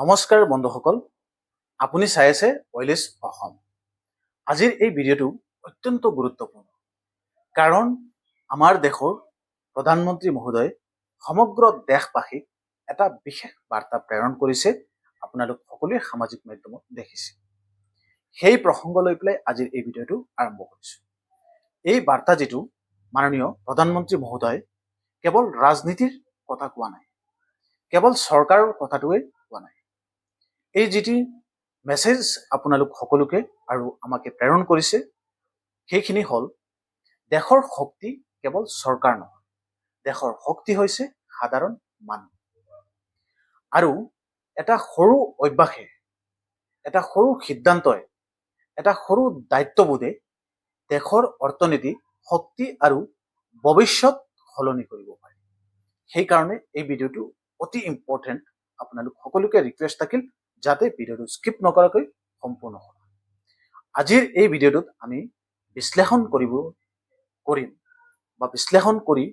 নমস্কাৰ বন্ধুসকল, আপুনি চাই আছে ওয়েলিছ অসম। আজিৰ এই ভিডিঅ'টো অত্যন্ত গুৰুত্বপূৰ্ণ, কাৰণ আমাৰ দেশৰ প্ৰধানমন্ত্ৰী মহোদয় সমগ্ৰ দেশবাসীক এটা বিশেষ বাৰ্তা প্ৰেৰণ কৰিছে। আপোনালোক সকলোৱে সামাজিক মাধ্যমত দেখিছে। সেই প্ৰসংগ লৈ পেলাই আজিৰ এই ভিডিঅ'টো আৰম্ভ কৰিছোঁ। এই বাৰ্তা যিটো মাননীয় প্ৰধানমন্ত্ৰী মহোদয় কেৱল ৰাজনীতিৰ কথা কোৱা নাই, কেৱল চৰকাৰৰ কথাটোৱে কোৱা নাই। এই যিটি মেছেজ আপোনালোক সকলোকে আৰু আমাকে প্ৰেৰণ কৰিছে, সেইখিনি হ'ল দেশৰ শক্তি কেৱল চৰকাৰ নহয়, দেশৰ শক্তি হৈছে সাধাৰণ মানুহ। আৰু এটা সৰু অভ্যাসে, এটা সৰু সিদ্ধান্তই, এটা সৰু দায়িত্ববোধে দেশৰ অৰ্থনীতি, শক্তি আৰু ভৱিষ্যত সলনি কৰিব পাৰে। সেইকাৰণে এই ভিডিঅ'টো অতি ইম্পৰ্টেণ্ট। আপোনালোক সকলোকে ৰিকুৱেষ্ট থাকিল যাতে ভিডিঅ'টো স্কিপ নকৰাকৈ সম্পূৰ্ণ হয়। আজিৰ এই ভিডিঅ'টোত আমি বিশ্লেষণ কৰি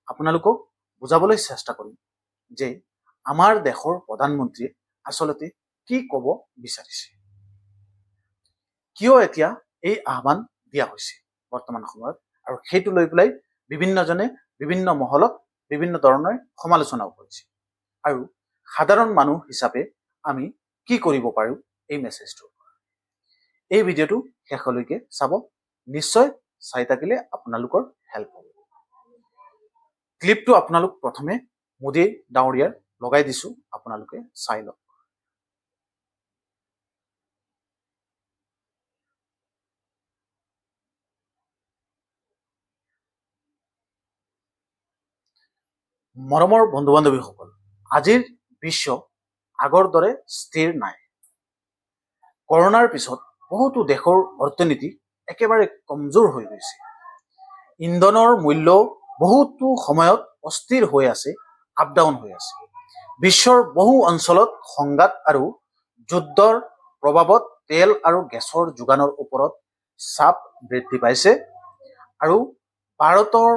আপোনালোকক বুজাবলৈ চেষ্টা কৰিম যে আমাৰ দেশৰ প্ৰধানমন্ত্ৰীয়ে আচলতে কি ক'ব বিচাৰিছে, কিয় এতিয়া এই আহ্বান দিয়া হৈছে বৰ্তমান সময়ত, আৰু সেইটো লৈ পেলাই বিভিন্নজনে বিভিন্ন মহলত বিভিন্ন ধৰণৰ সমালোচনাও কৰিছে। আৰু সাধাৰণ মানুহ হিচাপে আমি কি কৰিব পাৰোঁ এই মেছেজটো। এই ভিডিঅ'টো শেষলৈকে চাব, নিশ্চয় চাই থাকিলে আপোনালোকৰ হেল্প হ'ব। ক্লিপটো আপোনালোক প্ৰথমে মোদী ডাঙৰীয়াৰ লগাই দিছোঁ, আপোনালোকে চাই লওক। মৰমৰ বন্ধু বান্ধৱীসকল, আজিৰ বিশ্ব আগৰ দৰে স্থিৰ নাই। কৰোনাৰ পিছত বহুতো দেশৰ অৰ্থনীতি একেবাৰে কমজোৰ হৈ গৈছে। ইন্ধনৰ মূল্য বহুতো সময়ত অস্থিৰ হৈ আছে, আপ ডাউন হৈ আছে। বিশ্বৰ বহু অঞ্চলত সংঘাত আৰু যুদ্ধৰ প্ৰভাৱত তেল আৰু গেছৰ যোগানৰ ওপৰত চাপ বৃদ্ধি পাইছে। আৰু ভাৰতৰ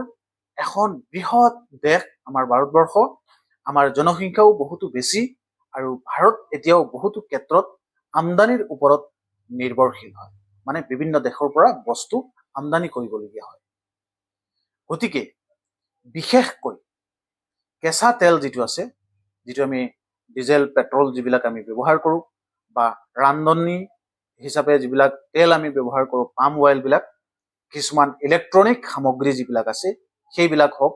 এখন বৃহৎ দেশ আমাৰ ভাৰতবৰ্ষ, আমাৰ জনসংখ্যাও বহুতো বেছি, আৰু ভাৰত এতিয়াও বহুতো ক্ষেত্ৰত আমদানিৰ ওপৰত নিৰ্ভৰশীল হয়, মানে বিভিন্ন দেশৰ পৰা বস্তু আমদানি কৰিবলগীয়া হয়। গতিকে বিশেষকৈ কেঁচা তেল যিটো আছে, যিটো আমি ডিজেল পেট্ৰল যিবিলাক আমি ব্যৱহাৰ কৰোঁ, বা ৰান্ধনি হিচাপে যিবিলাক তেল আমি ব্যৱহাৰ কৰোঁ, পাম অইলবিলাক, কিছুমান ইলেক্ট্ৰনিক সামগ্ৰী যিবিলাক আছে সেইবিলাক হওক,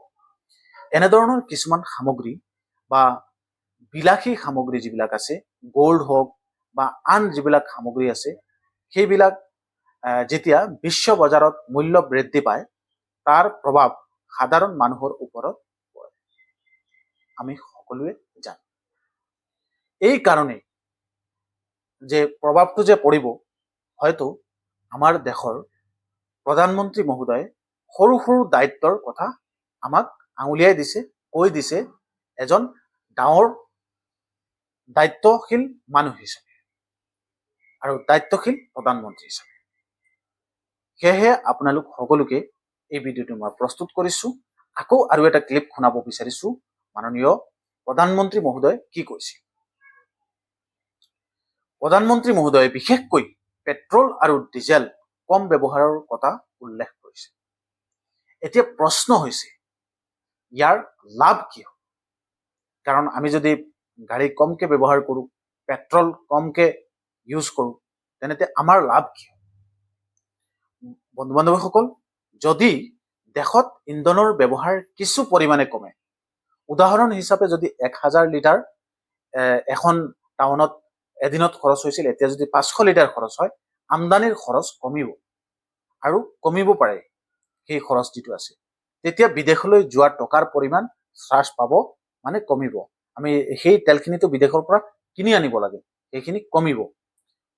এনেধৰণৰ কিছুমান সামগ্ৰী বা বিলাসী সামগ্ৰী যিবিলাক আছে, গোল্ড হওক বা আন যিবিলাক সামগ্ৰী আছে, সেইবিলাক যেতিয়া বিশ্ব বজাৰত মূল্য বৃদ্ধি পায়, তাৰ প্ৰভাৱ সাধাৰণ মানুহৰ ওপৰত পৰে, আমি সকলোৱে জানো। এই কাৰণে যে প্ৰভাৱটো যে পৰিব, হয়তো আমাৰ দেশৰ প্ৰধানমন্ত্ৰী মহোদয়ে সৰু সৰু দায়িত্বৰ কথা আমাক আঙুলিয়াই দিছে, কৈ দিছে এজন ডাঙৰ দায়িত্বশীল মানুহ হিচাপে আৰু দায়িত্বশীল প্ৰধানমন্ত্ৰী হিচাপে। সেয়েহে আপোনালোক সকলোকে এই ভিডিঅ'টো মই প্ৰস্তুত কৰিছোঁ। আকৌ আৰু এটা ক্লিপ শুনাব বিচাৰিছোঁ, মাননীয় প্ৰধানমন্ত্ৰী মহোদয়ে কি কৈছে। প্ৰধানমন্ত্ৰী মহোদয়ে বিশেষকৈ পেট্ৰল আৰু ডিজেল কম ব্যৱহাৰৰ কথা উল্লেখ কৰিছে। এতিয়া প্ৰশ্ন হৈছে, ইয়াৰ লাভ কি হ'ব? কাৰণ আমি যদি গাড়ী কমকে ব্যৱহাৰ কৰোঁ, পেট্ৰল কমকে ইউজ কৰোঁ, তেনেতে আমাৰ লাভ কি হ'ব? বন্ধু বান্ধৱীসকল, যদি দেশত ইন্ধনৰ ব্যৱহাৰ কিছু পৰিমাণে কমে, উদাহৰণ হিচাপে যদি 1000 লিটাৰ এখন টাউনত এদিনত খৰচ হৈছিল, এতিয়া যদি 500 লিটাৰ খৰচ হয়, আমদানিৰ খৰচ কমিব, আৰু কমিব পাৰে সেই খৰচ যিটো আছে। তেতিয়া বিদেশলৈ যোৱা টকাৰ পৰিমাণ হ্ৰাস পাব, মানে কমিব। আমি সেই তেলখিনিতো বিদেশৰ পৰা কিনি আনিব লাগে, সেইখিনি কমিব।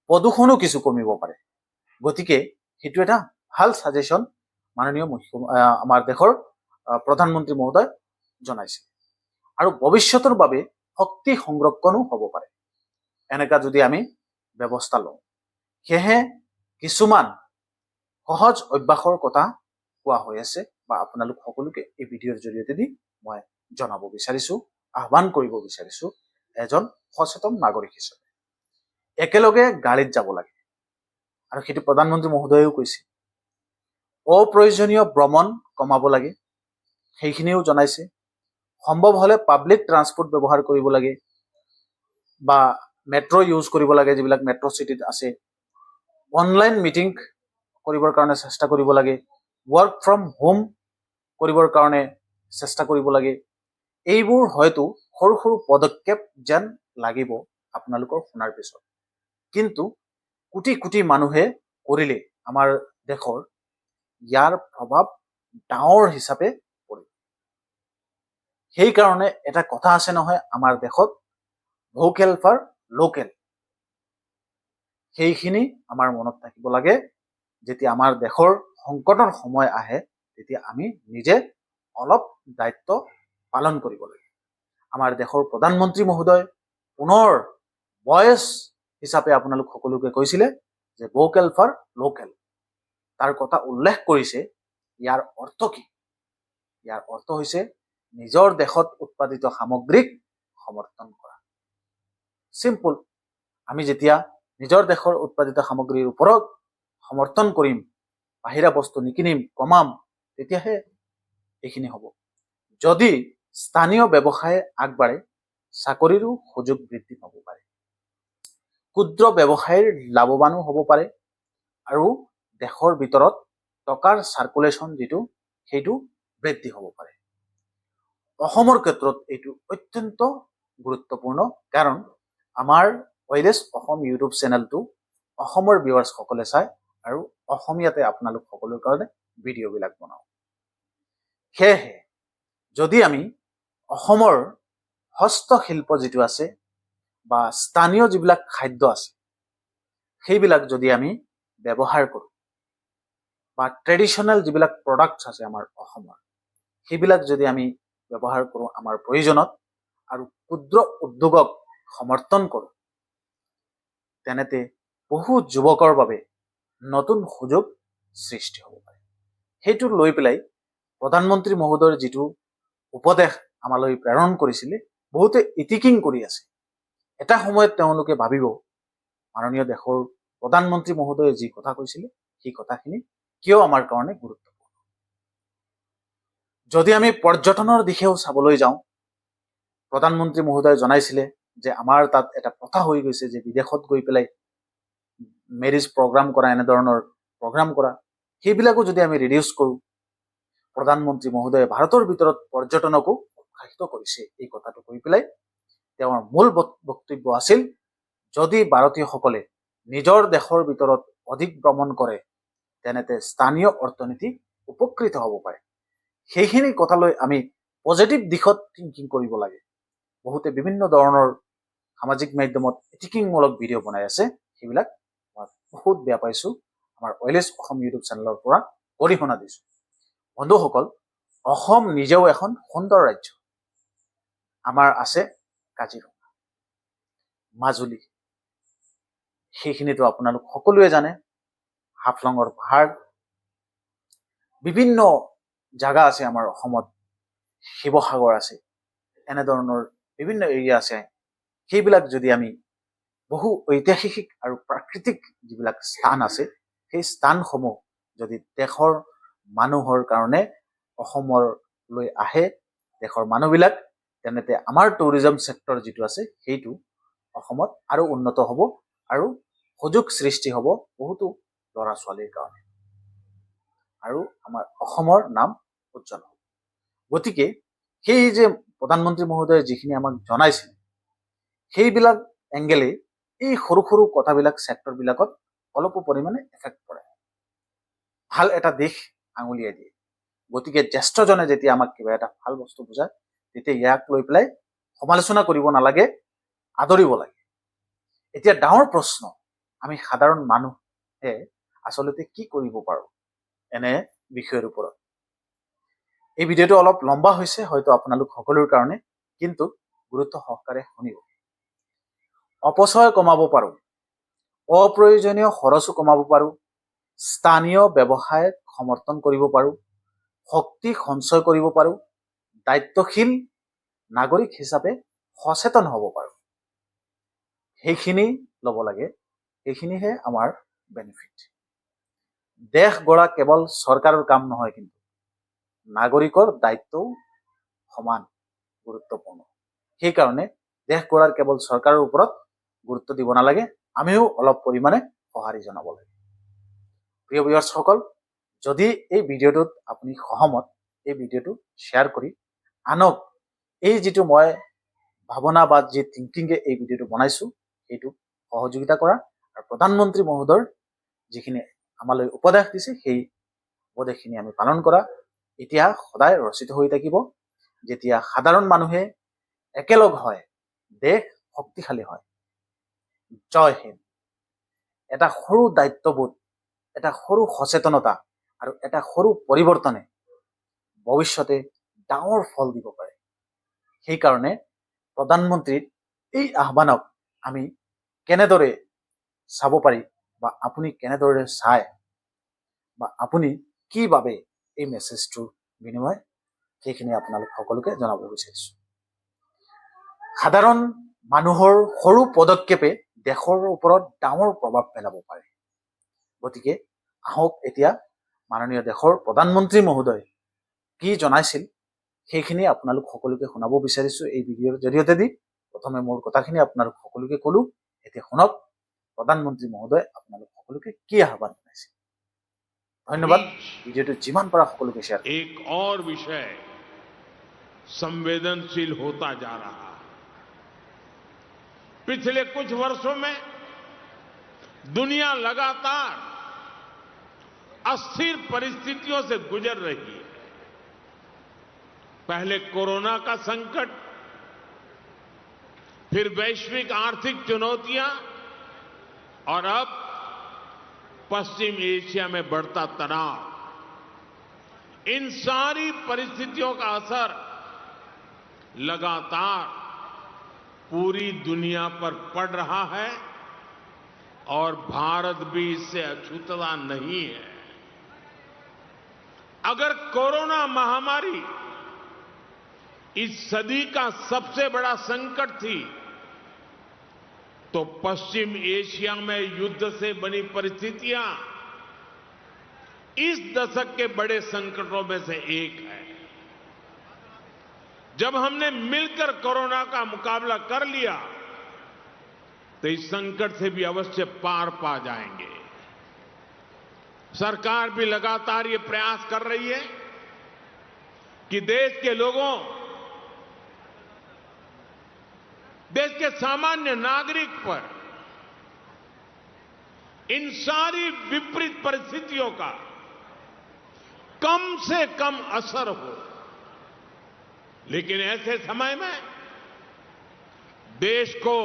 প্ৰদূষণো কিছু কমিব পাৰে। গতিকে সেইটো এটা ভাল ছাজেশ্যন মাননীয় আমাৰ দেশৰ প্ৰধানমন্ত্ৰী মহোদয় জনাইছে। আৰু ভৱিষ্যতৰ বাবে শক্তি সংৰক্ষণো হ'ব পাৰে এনেকা যদি আমি ব্যৱস্থা লওঁ। সেয়েহে কিছুমান সহজ অভ্যাসৰ কথা কোৱা হৈ আছে, বা আপোনালোক সকলোকে এই ভিডিঅ'ৰ জৰিয়তে দি মই জনাব বিচাৰিছোঁ, আহ্বান কৰিব বিচাৰিছোঁ এজন সচেতন নাগৰিক হিচাপে একেলগে গাড়ীত যাব লাগে আৰু সেইটো প্ৰধানমন্ত্ৰী মহোদয়েও কৈছে অপ্ৰয়োজনীয় ভ্ৰমণ কমাব লাগে সেইখিনিও জনাইছে সম্ভৱ হলে পাব্লিক ট্ৰান্সপৰ্ট ব্যৱহাৰ কৰিব লাগে বা মেট্ৰ' ইউজ কৰিব লাগে যিবিলাক মেট্ৰ' চিটিত আছে অনলাইন মিটিং কৰিবৰ কাৰণে চেষ্টা কৰিব লাগে ৱৰ্ক ফ্ৰম হোম কৰিবৰ কাৰণে চেষ্টা কৰিব লাগে এইবোৰ হয়তো সৰু সৰু পদক্ষেপ যেন লাগিব আপোনালোকৰ শুনাৰ পিছত কিন্তু কোটি কোটি মানুহে কৰিলে আমাৰ দেশৰ ইয়াৰ প্ৰভাৱ ডাঙৰ হিচাপে পৰিব সেইকাৰণে এটা কথা আছে নহয় আমাৰ দেশত ভোকেল ফৰ লোকেল সেইখিনি আমাৰ মনত থাকিব লাগে যেতিয়া আমাৰ দেশৰ সংকটৰ সময় আহে তেতিয়া আমি নিজে অলপ দায়িত্ব পালন কৰিব লাগে আমাৰ দেশৰ প্ৰধানমন্ত্ৰী মহোদয় পুনৰ ভয়েস হিচাপে আপোনালোক সকলোকে কৈছিলে যে ভোকেল ফৰ লোকেল তাৰ কথা উল্লেখ কৰিছে ইয়াৰ অৰ্থ কি ইয়াৰ অৰ্থ হৈছে নিজৰ দেশত উৎপাদিত সামগ্ৰীক সমৰ্থন কৰা সিম্পল আমি যেতিয়া নিজৰ দেশৰ উৎপাদিত সামগ্ৰীৰ ওপৰত সমৰ্থন কৰিম বাহিৰা বস্তু নিকিনিম কমাম তেতিয়াহে এইখিনি হ'ব যদি স্থানীয় ব্যৱসায় আগবাঢ়ে চাকৰিৰো সুযোগ বৃদ্ধি পাব পাৰে ক্ষুদ্ৰ ব্যৱসায়ৰ লাভৱানো হ'ব পাৰে আৰু দেশৰ ভিতৰত টকাৰ সাৰ্কুলেশন যিটো সেইটো বৃদ্ধি হ'ব পাৰে অসমৰ ক্ষেত্ৰত এইটো অত্যন্ত গুৰুত্বপূৰ্ণ কাৰণ আমাৰ ওয়েলেছ অসম ইউটিউব চেনেলটো অসমৰ ভিউৱাৰ্ছ সকলে চায় আৰু অসমীয়াতে আপোনালোক সকলৰ কাৰণে ভিডিঅ'বিলাক বনাওঁ সেয়েহে যদি আমি অসমৰ হস্তশিল্প যিটো আছে বা স্থানীয় যিবিলাক খাদ্য আছে সেইবিলাক যদি আমি ব্যৱহাৰ কৰোঁ বা ট্ৰেডিশ্যনেল যিবিলাক প্ৰডাক্টছ আছে আমাৰ অসমৰ সেইবিলাক যদি আমি ব্যৱহাৰ কৰোঁ আমাৰ প্ৰয়োজনত আৰু ক্ষুদ্ৰ উদ্যোগক সমৰ্থন কৰোঁ তেনেতে বহু যুৱকৰ বাবে নতুন সুযোগ সৃষ্টি হ'ব পাৰে সেইটো লৈ পেলাই প্ৰধানমন্ত্ৰী মহোদয়ৰ যিটো উপদেশ আমালৈ প্ৰেৰণ কৰিছিলে বহুতে ইটিকিং কৰি আছে এটা সময়ত তেওঁলোকে ভাবিব মাননীয় দেশৰ প্ৰধানমন্ত্ৰী মহোদয়ে যি কথা কৈছিলে সেই কথাখিনি কিয় আমাৰ কাৰণে গুৰুত্বপূৰ্ণ যদি আমি পৰ্যটনৰ দিশেও চাবলৈ যাওঁ প্ৰধানমন্ত্ৰী মহোদয়ে জনাইছিলে যে আমাৰ তাত এটা প্ৰথা হৈ গৈছে যে বিদেশত গৈ পেলাই মেৰিজ প্ৰগ্ৰাম কৰা এনেধৰণৰ প্ৰগ্ৰাম কৰা সেইবিলাকো যদি আমি ৰিডিউচ কৰোঁ প্ৰধানমন্ত্ৰী মহোদয়ে ভাৰতৰ ভিতৰত পৰ্যটনকো উৎসাহিত কৰিছে এই কথাটো কৈ পেলাই তেওঁৰ মূল বক্তব্য আছিল যদি ভাৰতীয়সকলে নিজৰ দেশৰ ভিতৰত অধিক ভ্ৰমণ কৰে তেনেতে স্থানীয় অৰ্থনীতি উপকৃত হ'ব পাৰে সেইখিনি কথালৈ আমি পজিটিভ দিশত থিংকিং কৰিব লাগে বহুতে বিভিন্ন ধৰণৰ সামাজিক মাধ্যমত ইটিকিংমূলক ভিডিঅ' বনাই আছে সেইবিলাক মই বহুত বেয়া পাইছো আমাৰ ওয়েলেছ অসম ইউটিউব চেনেলৰ পৰা অৰিহণা দিছো বন্ধুসকল অসম নিজেও এখন সুন্দৰ ৰাজ্য আমাৰ আছে কাজিৰঙা মাজুলী সেইখিনিতো আপোনালোক সকলোৱে জানে হাফলঙৰ পাহাৰ বিভিন্ন জাগা আছে আমাৰ অসমত শিৱসাগৰ আছে এনেধৰণৰ বিভিন্ন এৰিয়া আছে সেইবিলাক যদি আমি বহু ঐতিহাসিক আৰু প্ৰাকৃতিক যিবিলাক স্থান আছে সেই স্থানসমূহ যদি দেশৰ মানুহৰ কাৰণে অসমলৈ আহে দেশৰ মানুহবিলাক তেনেতে আমাৰ টুৰিজম সেক্টৰ যিটো আছে সেইটো অসমত আৰু উন্নত হ'ব আৰু সুযোগ সৃষ্টি হ'ব বহুতো ল'ৰা ছোৱালীৰ কাৰণে আৰু আমাৰ অসমৰ নাম উজ্জ্বল হ'ব গতিকে সেই যে প্ৰধানমন্ত্ৰী মহোদয়ে যিখিনি আমাক জনাইছিল সেইবিলাক এংগেলে এই সৰু সৰু কথাবিলাক সেক্টৰবিলাকত অলপ পৰিমাণে এফেক্ট কৰে ভাল এটা দিশ আঙুলিয়াই দিয়ে গতিকে জ্যেষ্ঠজনে যেতিয়া আমাক কিবা এটা ভাল বস্তু বুজায় তেতিয়া ইয়াক লৈ পেলাই সমালোচনা কৰিব নালাগে আদৰিব লাগে এতিয়া ডাঙৰ প্ৰশ্ন আমি সাধাৰণ মানুহে আচলতে কি কৰিব পাৰোঁ এনে বিষয়ৰ ওপৰত এই ভিডিঅ'টো অলপ লম্বা হৈছে হয়তো আপোনালোক সকলোৰ কাৰণে কিন্তু গুৰুত্ব সহকাৰে শুনিব অপচয় কমাব পাৰোঁ অপ্ৰয়োজনীয় খৰচো কমাব পাৰোঁ স্থানীয় ব্যৱসায়ক সমৰ্থন কৰিব পাৰোঁ শক্তি সঞ্চয় কৰিব পাৰোঁ দায়িত্বশীল নাগৰিক হিচাপে সচেতন হ'ব পাৰোঁ সেইখিনি ল'ব লাগে, সেইখিনিহে আমাৰ বেনিফিট। দেশ গঢ়া কেৱল চৰকাৰৰ কাম নহয়, কিন্তু নাগৰিকৰ দায়িত্বও সমান গুৰুত্বপূৰ্ণ। সেইকাৰণে দেশ গঢ়াৰ কেৱল চৰকাৰৰ ওপৰত গুৰুত্ব দিব নালাগে, আমিও অলপ পৰিমাণে সঁহাৰি জনাব লাগে। প্ৰিয় ভিউৱাৰ্ছসকল, যদি এই ভিডিঅ'টোত আপুনি সহমত, এই ভিডিঅ'টো শ্বেয়াৰ কৰি আনক এই যিটো মই ভাৱনা বা যি থিংকিঙে এই ভিডিঅ'টো বনাইছোঁ সেইটো সহযোগিতা কৰা, আৰু প্ৰধানমন্ত্ৰী মহোদয়ৰ যিখিনি আমালৈ উপদেশ দিছে সেই উপদেশখিনি আমি পালন কৰা। ইতিহাস সদায় ৰচিত হৈ থাকিব। যেতিয়া সাধাৰণ মানুহে একেলগ হয়, দেশ শক্তিশালী হয়। জয় হিন্দ। এটা সৰু দায়িত্ববোধ, এটা সৰু সচেতনতা আৰু এটা সৰু পৰিৱৰ্তনে ভৱিষ্যতে ডাঙৰ ফল দিব পাৰে। সেইকাৰণে প্ৰধানমন্ত্ৰীৰ এই আহ্বানক আমি কেনেদৰে চাব পাৰি, বা আপুনি কেনেদৰে চায়, বা আপুনি কি ভাবে এই মেছেজটোৰ বিনিময়, সেইখিনি আপোনালোক সকলোকে জনাব বিচাৰিছোঁ। সাধাৰণ মানুহৰ সৰু পদক্ষেপে দেশৰ ওপৰত ডাঙৰ প্ৰভাৱ পেলাব পাৰে। গতিকে আহক এতিয়া মাননীয় দেশৰ প্ৰধানমন্ত্ৰী মহোদয় কি জনাইছিল সেইখিনি আপোনালোক সকলোকে শুনাব বিচাৰিছোঁ এই ভিডিঅ'ৰ জৰিয়তে দি। প্ৰথমে মোৰ কথাখিনি আপোনালোক সকলোকে ক'লো, এতিয়া শুনক প্ৰধানমন্ত্ৰী মহোদয় আপোনালোক সকলোকে কি আহ্বান জনাইছে। ধন্যবাদ। ভিডিঅ'টো যিমান পাৰা সকলোকে শ্বেয়াৰ কৰক। एक और विषय संवेदनशील होता जा रहा है। पिछले कुछ वर्षों में दुनिया लगातार अस्थिर परिस्थितियों से गुजर रही है। पहले कोरोना का संकट, फिर वैश्विक आर्थिक चुनौतियां, और अब पश्चिम एशिया में बढ़ता तनाव। इन सारी परिस्थितियों का असर लगातार पूरी दुनिया पर पड़ रहा है, और भारत भी इससे अछूता नहीं है। अगर कोरोना महामारी इस सदी का सबसे बड़ा संकट थी, तो पश्चिम एशिया में युद्ध से बनी परिस्थितियां इस दशक के बड़े संकटों में से एक है। जब हमने मिलकर कोरोना का मुकाबला कर लिया, तो इस संकट से भी अवश्य पार पा जाएंगे। सरकार भी लगातार ये प्रयास कर रही है कि देश के लोगों, देश के सामान्य नागरिक पर इन सारी विपरीत परिस्थितियों का कम से कम असर हो। लेकिन ऐसे समय में देश को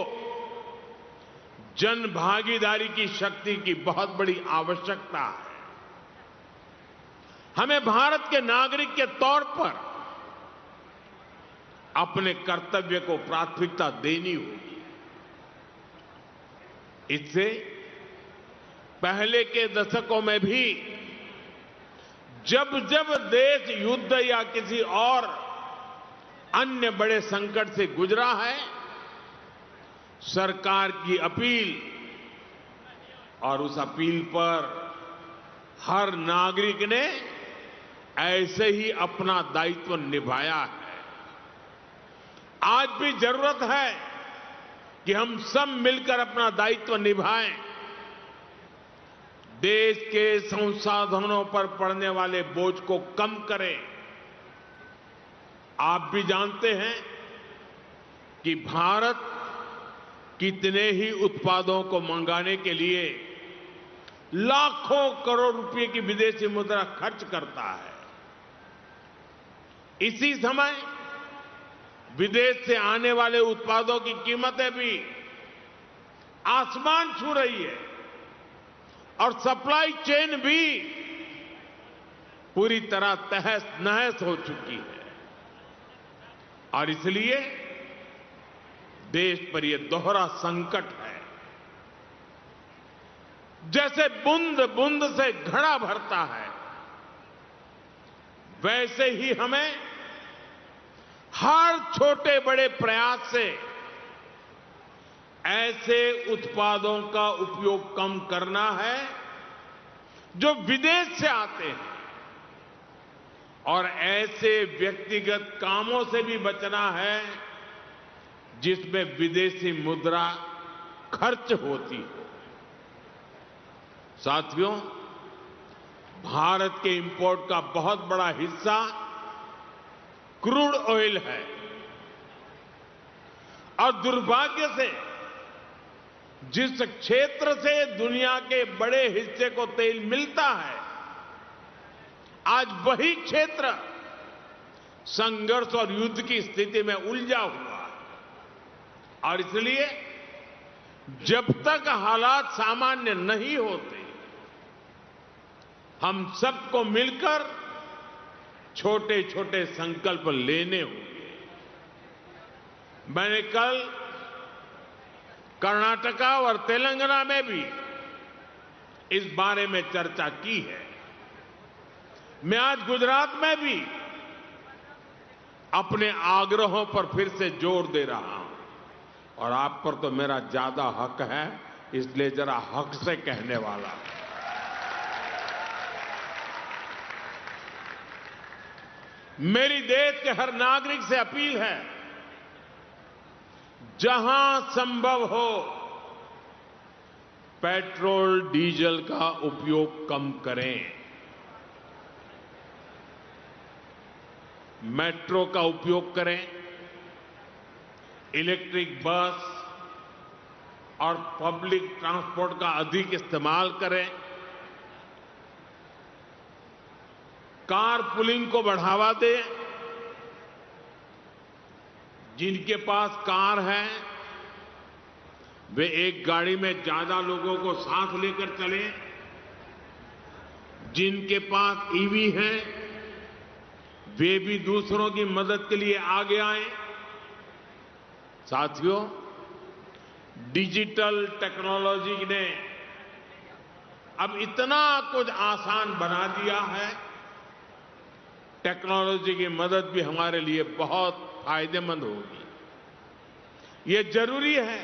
जन भागीदारी की शक्ति की बहुत बड़ी आवश्यकता है। हमें भारत के नागरिक के तौर पर अपने कर्तव्य को प्राथमिकता देनी होगी। इससे पहले के दशकों में भी जब जब देश युद्ध या किसी और अन्य बड़े संकट से गुजरा है, सरकार की अपील, और उस अपील पर हर नागरिक ने ऐसे ही अपना दायित्व निभाया है। आज भी जरूरत है कि हम सब मिलकर अपना दायित्व निभाएं, देश के संसाधनों पर पड़ने वाले बोझ को कम करें। आप भी जानते हैं कि भारत कितने ही उत्पादों को मंगाने के लिए लाखों करोड़ रुपए की विदेशी मुद्रा खर्च करता है। इसी समय विदेश से आने वाले उत्पादों की कीमतें भी आसमान छू रही है, और सप्लाई चेन भी पूरी तरह तहस नहस हो चुकी है। और इसलिए देश पर यह दोहरा संकट है। जैसे बूंद बूंद से घड़ा भरता है, वैसे ही हमें हर छोटे बड़े प्रयास से ऐसे उत्पादों का उपयोग कम करना है जो विदेश से आते हैं और ऐसे व्यक्तिगत कामों से भी बचना है जिसमें विदेशी मुद्रा खर्च होती हो। साथियों, भारत के इंपोर्ट का बहुत बड़ा हिस्सा क्रूड ऑयल है और दुर्भाग्य से जिस क्षेत्र से दुनिया के बड़े हिस्से को तेल मिलता है, आज वही क्षेत्र संघर्ष और युद्ध की स्थिति में उलझा हुआ है और इसलिए जब तक हालात सामान्य नहीं होते, हम सबको मिलकर छोटे छोटे संकल्प लेने होंगे। मैंने कल कर्नाटका और तेलंगाना में भी इस बारे में चर्चा की है। मैं आज गुजरात में भी अपने आग्रहों पर फिर से जोर दे रहा हूं और आप पर तो मेरा ज्यादा हक है, इसलिए जरा हक से कहने वाला हूं। मेरी देश के हर नागरिक से अपील है, जहां संभव हो पेट्रोल डीजल का उपयोग कम करें। मेट्रो का उपयोग करें, इलेक्ट्रिक बस और पब्लिक ट्रांसपोर्ट का अधिक इस्तेमाल करें, कार पुलिंग को बढ़ावा दें। जिनके पास कार है वे एक गाड़ी में ज्यादा लोगों को साथ लेकर चलें। जिनके पास ईवी है वे भी दूसरों की मदद के लिए आगे आए। साथियों, डिजिटल टेक्नोलॉजी ने अब इतना कुछ आसान बना दिया है, टेक्नोलॉजी की मदद भी हमारे लिए बहुत फायदेमंद होगी। ये जरूरी है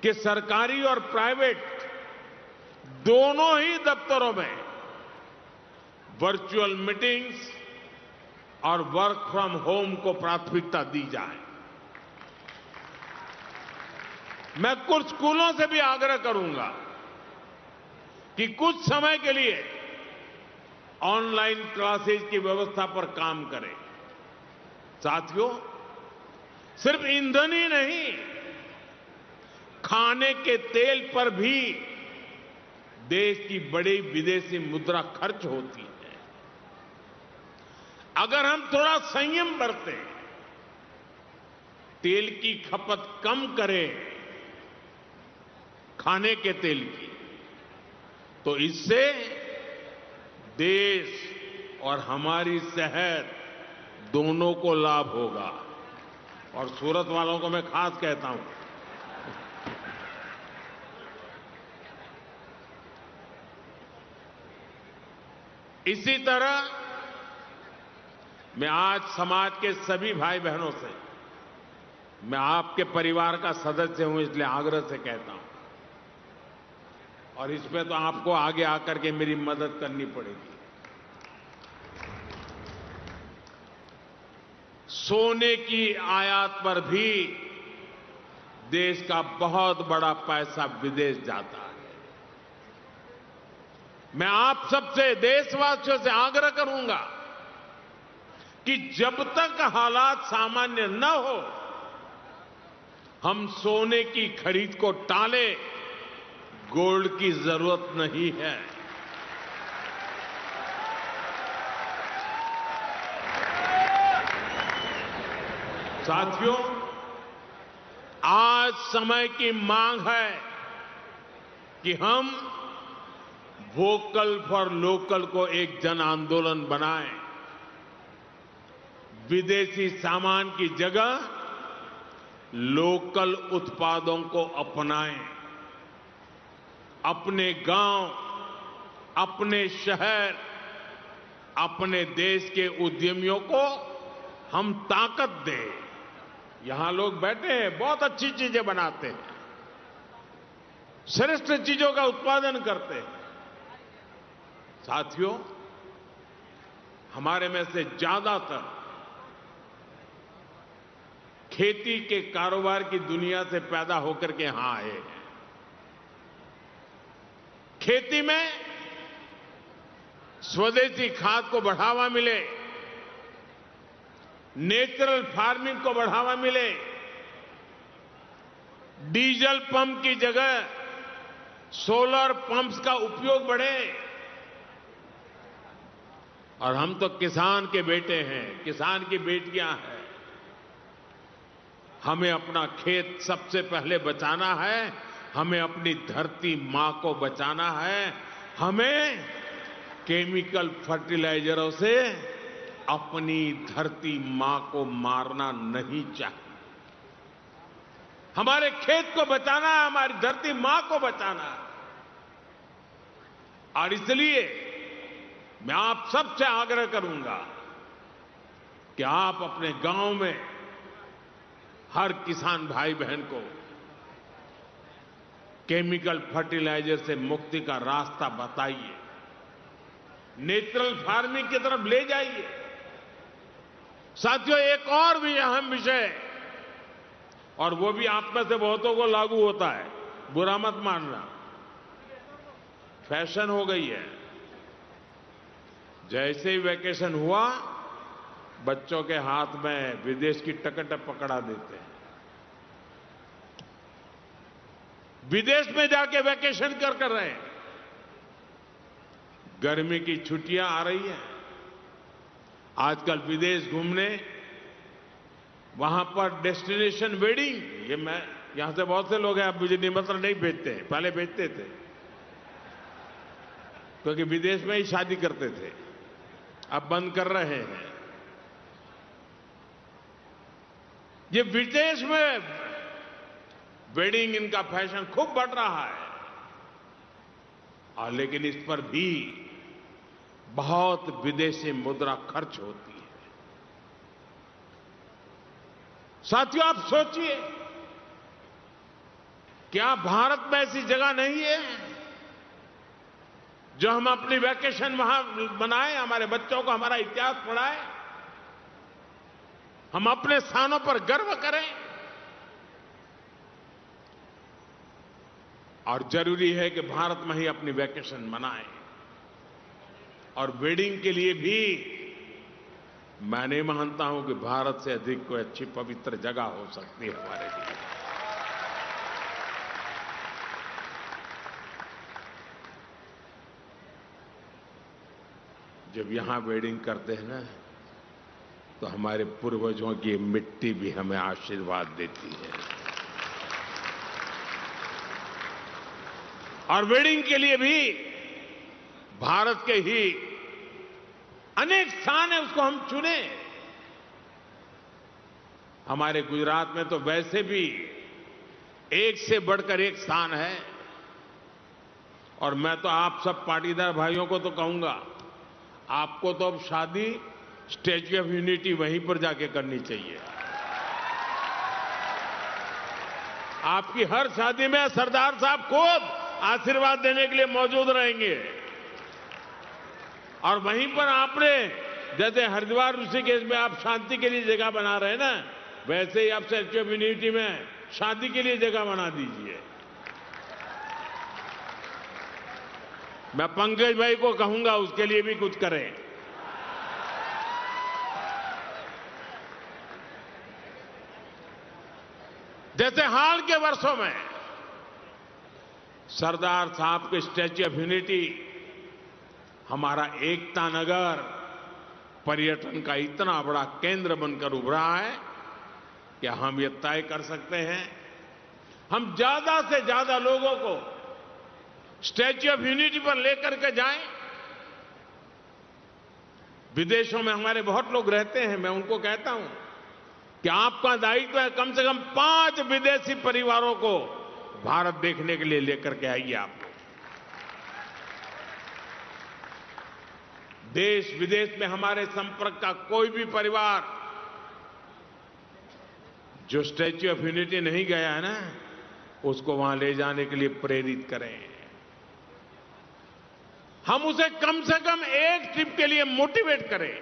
कि सरकारी और प्राइवेट दोनों ही दफ्तरों में वर्चुअल मीटिंग्स और वर्क फ्रॉम होम को प्राथमिकता दी जाए। मैं कुछ स्कूलों से भी आग्रह करूंगा कि कुछ समय के लिए ऑनलाइन क्लासेज की व्यवस्था पर काम करें। साथियों, सिर्फ ईंधन ही नहीं, खाने के तेल पर भी देश की बड़ी विदेशी मुद्रा खर्च होती है। अगर हम थोड़ा संयम बरतें, तेल की खपत कम करें, खाने के तेल की, तो इससे देश और हमारी सेहत दोनों को लाभ होगा। और सूरत वालों को मैं खास कहता हूं, इसी तरह मैं आज समाज के सभी भाई बहनों से, मैं आपके परिवार का सदस्य हूं इसलिए आग्रह से कहता हूं, और इसमें तो आपको आगे आकर के मेरी मदद करनी पड़ेगी। सोने की आयात पर भी देश का बहुत बड़ा पैसा विदेश जाता है। मैं आप सबसे, देशवासियों से आग्रह करूंगा कि जब तक हालात सामान्य न हो, हम सोने की खरीद को टालें। गोल्ड की जरूरत नहीं है। साथियों, आज समय की मांग है कि हम वोकल फॉर लोकल को एक जन आंदोलन बनाएं। विदेशी सामान की जगह लोकल उत्पादों को अपनाएं। अपने गांव, अपने शहर, अपने देश के उद्यमियों को हम ताकत दें। यहां लोग बैठे हैं, बहुत अच्छी चीजें बनाते हैं, श्रेष्ठ चीजों का उत्पादन करते हैं। साथियों, हमारे में से ज्यादातर खेती के कारोबार की दुनिया से पैदा होकर के यहां आए हैं। खेती में स्वदेशी खाद को बढ़ावा मिले, नेचुरल फार्मिंग को बढ़ावा मिले, डीजल पंप की जगह सोलर पंप्स का उपयोग बढ़े। और हम तो किसान के बेटे हैं, किसान की बेटियां हैं। हमें अपना खेत सबसे पहले बचाना है, हमें अपनी धरती मां को बचाना है, हमें केमिकल फर्टिलाइजरों से अपनी धरती मां को मारना नहीं चाहिए। हमारे खेत को बचाना है, हमारी धरती मां को बचाना है। और इसलिए मैं आप सबसे आग्रह करूंगा कि आप अपने गांव में हर किसान भाई बहन को केमिकल फर्टिलाइजर से मुक्ति का रास्ता बताइए, नेचुरल फार्मिंग की तरफ ले जाइए। साथियों, एक और भी अहम विषय, और वो भी आप में से बहुतों को लागू होता है, बुरा मत मानना, फैशन हो गई है। जैसे ही वैकेशन हुआ, बच्चों के हाथ में विदेश की टिकट पकड़ा देते हैं, विदेश में जाके वैकेशन कर रहे हैं। गर्मी की छुट्टियां आ रही हैं, आजकल विदेश घूमने, वहां पर डेस्टिनेशन वेडिंग, ये मैं यहां से बहुत से लोग हैं, अब मुझे निमंत्रण नहीं भेजते हैं, पहले भेजते थे क्योंकि विदेश में ही शादी करते थे, अब बंद कर रहे हैं। ये विदेश में वेडिंग, इनका फैशन खूब बढ़ रहा है, और लेकिन इस पर भी बहुत विदेशी मुद्रा खर्च होती है। साथियों, आप सोचिए, क्या भारत में ऐसी जगह नहीं है जो हम अपनी वैकेशन वहां मनाएं, हमारे बच्चों को हमारा इतिहास पढ़ाएं, हम अपने स्थानों पर गर्व करें। और जरूरी है कि भारत में ही अपनी वैकेशन मनाएं। और वेडिंग के लिए भी मैं नहीं मानता हूं कि भारत से अधिक कोई अच्छी पवित्र जगह हो सकती है हमारे लिए। जब यहां वेडिंग करते हैं ना, तो हमारे पूर्वजों की मिट्टी भी हमें आशीर्वाद देती है। और वेडिंग के लिए भी भारत के ही अनेक स्थान है, उसको हम चुने। हमारे गुजरात में तो वैसे भी एक से बढ़कर एक स्थान है। और मैं तो आप सब पाटीदार भाइयों को तो कहूंगा, आपको तो अब शादी स्टैच्यू ऑफ यूनिटी वहीं पर जाके करनी चाहिए। आपकी हर शादी में सरदार साहब खुद आशीर्वाद देने के लिए मौजूद रहेंगे। और वहीं पर आपने, जैसे हरिद्वार ऋषिकेश में आप शांति के लिए जगह बना रहे हैं ना, वैसे ही आप स्टैच्यू ऑफ यूनिटी में शादी के लिए जगह बना दीजिए। मैं पंकज भाई को कहूंगा उसके लिए भी कुछ करें। जैसे हाल के वर्षों में सरदार साहब के स्टैच्यू ऑफ यूनिटी, हमारा एकता नगर पर्यटन का इतना बड़ा केंद्र बनकर उभरा है कि हम ये तय कर सकते हैं, हम ज्यादा से ज्यादा लोगों को स्टैच्यू ऑफ यूनिटी पर लेकर के जाएं। विदेशों में हमारे बहुत लोग रहते हैं, मैं उनको कहता हूं कि आपका दायित्व है कम से कम 5 विदेशी परिवारों को भारत देखने के लिए लेकर के आइए। आप देश विदेश में हमारे संपर्क का कोई भी परिवार जो स्टैच्यू ऑफ यूनिटी नहीं गया है ना, उसको वहां ले जाने के लिए प्रेरित करें। हम उसे कम से कम एक ट्रिप के लिए मोटिवेट करें।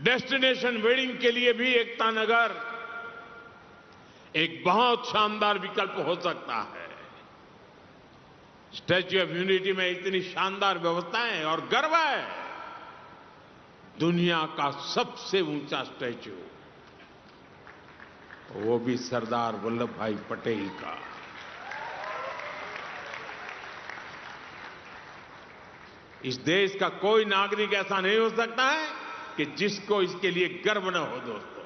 डेस्टिनेशन वेडिंग के लिए भी एकता नगर एक बहुत शानदार विकल्प हो सकता है। स्टैच्यू ऑफ यूनिटी में इतनी शानदार व्यवस्थाएं और गर्व है, दुनिया का सबसे ऊंचा स्टैच्यू, वो भी सरदार वल्लभ भाई पटेल का। इस देश का कोई नागरिक ऐसा नहीं हो सकता है कि जिसको इसके लिए गर्व न हो दोस्तों।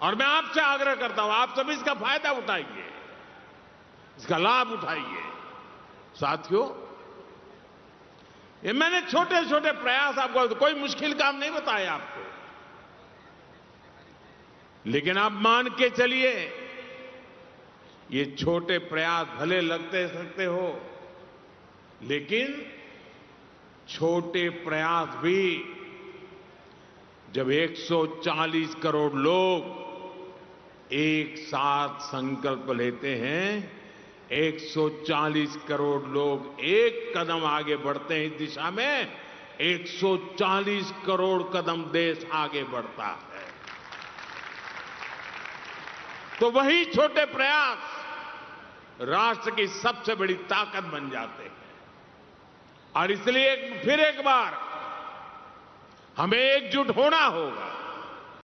और मैं आपसे आग्रह करता हूं, आप सभी इसका फायदा उठाइए, इसका लाभ उठाइए। साथियों, ये मैंने छोटे छोटे प्रयास आपको, कोई मुश्किल काम नहीं बताया आपको, लेकिन आप मान के चलिए, ये छोटे प्रयास भले लगते सकते हो, लेकिन छोटे प्रयास भी जब 140 करोड़ लोग एक साथ संकल्प लेते हैं, 140 करोड़ लोग एक कदम आगे बढ़ते हैं इस दिशा में, 140 करोड़ कदम देश आगे बढ़ता है। तो वही छोटे प्रयास राष्ट्र की सबसे बड़ी ताकत बन जाते हैं। और इसलिए फिर एक बार हमें एकजुट होना होगा।